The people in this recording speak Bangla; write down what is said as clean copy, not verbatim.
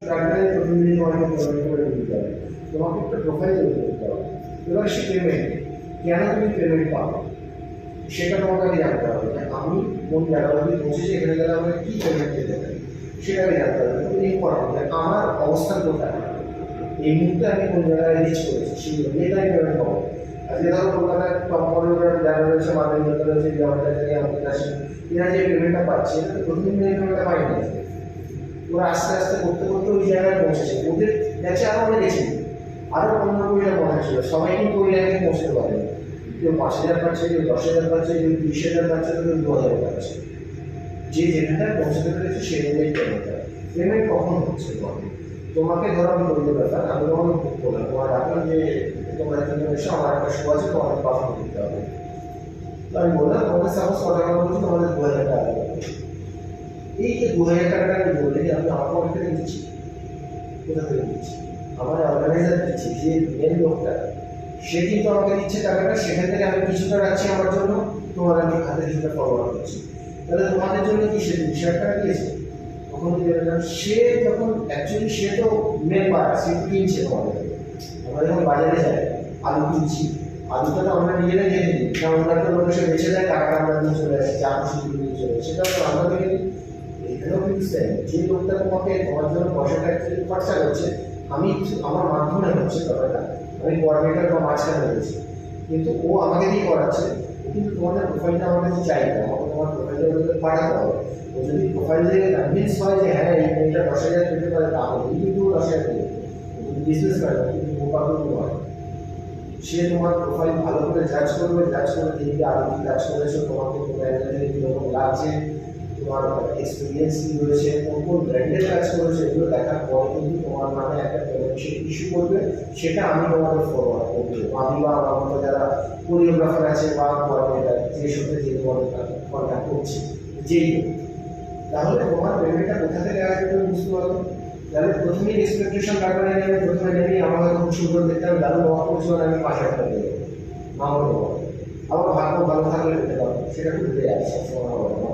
ট্রাক্টরে প্রতিদিন অনেক করে দিতে হবে, তোমাকে একটা প্রোফাইল তৈরি করতে হবে। এবার সে পেমেন্ট, কেন তুমি পেমেন্ট পাবে সেটা তোমাকে আগে জানতে হবে যে আমি কোন জায়গায় পৌঁছেছি, এখানে গেলে আমাকে কী পেমেন্ট দিতে হবে সেটা আগে জানতে হবে। খুব ইম্পর্টেন্ট যে আমার অবস্থান কোথায়, এই মুহূর্তে আমি কোন জায়গায় রিচ করেছি সেই অনুযায়ী পেমেন্ট পাবো। আজকে ধরো কলকাতায় টপ মডেলের যারা রয়েছে, মাধ্যমিক রয়েছে, জমাটা থেকে আমাদের কাছে এরা যে পেমেন্টটা পাচ্ছে এটা তো প্রথম দিন পেমেন্টটা পাইনি। ওরা আস্তে আস্তে করতে করতে ওই জায়গায় পৌঁছেছে, ওদের গেছে আরও অনেক গেছে, আরও 15-20 মনে ছিল, সবাই কিন্তু ওই জায়গায় পৌঁছতে পারে। কেউ 5,000 পাচ্ছে, কেউ 10,000 পাচ্ছে, কেউ 20,000 পাচ্ছে, কেউ 2,000 পাচ্ছে। যে যেখানটায় পৌঁছতে পেরেছে সেই অনুযায়ী পেমেন্ট হয়। পেমেন্ট কখন হচ্ছে তোমাকে ধরো আমি বলতে ব্যাপার, আমি তোমাকে বুক করলাম, তোমার ডাকলাম যে তোমরা তিনজন এসে আমার একটা শো আছে, তোমাদের পারফর্ম করতে হবে। তো আমি বললাম তোমাদের সাপোজ কত টাকা বলছি, তোমাদের 2,000 টাকা লাগবে। এই যে 2,000 টাকাটা আমি বলে যে আমি আমার পকেট থেকে দিচ্ছি, কোথা থেকে দিচ্ছি, আমার অর্গানাইজার দিচ্ছি, যে মেন লোকটা সে কিন্তু আমাকে দিচ্ছে টাকাটা, সেখান থেকে আমি কিছুটা রাখছি আমার জন্য, তোমার আমি হাতে কিছুটা ফরওয়ার্ড করছি। তাহলে তোমাদের জন্য কি সে 2,000 টাকা দিয়েছে? তখন সে যখন অ্যাকচুয়ালি সে তো মেন পার্ট, সে কিনছে তোমাদের। আমরা যখন বাজারে যাই আলু কিনছি, আলুটা তো আমরা নিজেরাই কিনে নিই, কারণ আমরা তো লোক এসে বেঁচে যায়, টাকাটা আমরা নিয়ে চলে আসি, যা খুশি নিয়ে চলে আসি, সেটা তো আমরা কিনে নিই। এখানেও কিন্তু সেম, যে লোকটা তোমাকে তোমার জন্য পয়সাটা অ্যাকচুয়ালি খরচা করছে, আমি আমার মাধ্যমে হচ্ছে ব্যাপারটা, আমি কোঅর্ডিনেটর বা মাঝখানে রয়েছি, কিন্তু ও আমাকে দিয়ে করাচ্ছে। কিন্তু তোমাদের প্রোফাইলটা আমার কাছে চাই না, আমাকে তোমার প্রোফাইলটা ওদেরকে পাঠাতে হবে। ও যদি প্রোফাইল থেকে কনভিন্স হয় যে হ্যাঁ এই মেয়েটা 10,000 পেতে পারে, তাহলেই কিন্তু 10,000 দেবে। বিজনেস ম্যান কিন্তু মোকাবিল নয়, সে তোমার প্রোফাইল ভালো করে জাজ করবে, জাজ করে দেখবে আগে কি কাজ করেছো, তোমাকে কোন জায়গা থেকে কীরকম লাগছে, তোমার এক্সপিরিয়েন্স কী রয়েছে, কোন কোন ব্র্যান্ডের কাজ করেছে, এগুলো দেখার পরে কিন্তু তোমার নামে একটা পেমেন্ট ইস্যু করবে। সেটা আমি তোমাদের ফরওয়ার্ড করবো, আমি বা আমার মতো যারা কোরিওগ্রাফার আছে বা কোঅর্ডিনেটার, যে সাথে যে কন্ট্যাক্ট করছি যেই, তাহলে তোমার পেমেন্টটা কোথা থেকে আসবে তুমি বুঝতে পারবে। তাহলে প্রথমেই এক্সপেকটেশন রাখবে না, আমি প্রথমে নেবেই আমাকে খুব সুন্দর দেখতে হবে, দারুণ অবাক করছি, আমি 5,000 টাকা দেবো, আমার আবার ভাগ্য ভালো থাকলে পেতে পারবো, সেটা খুব রেয়ার, সবসময় হবে না।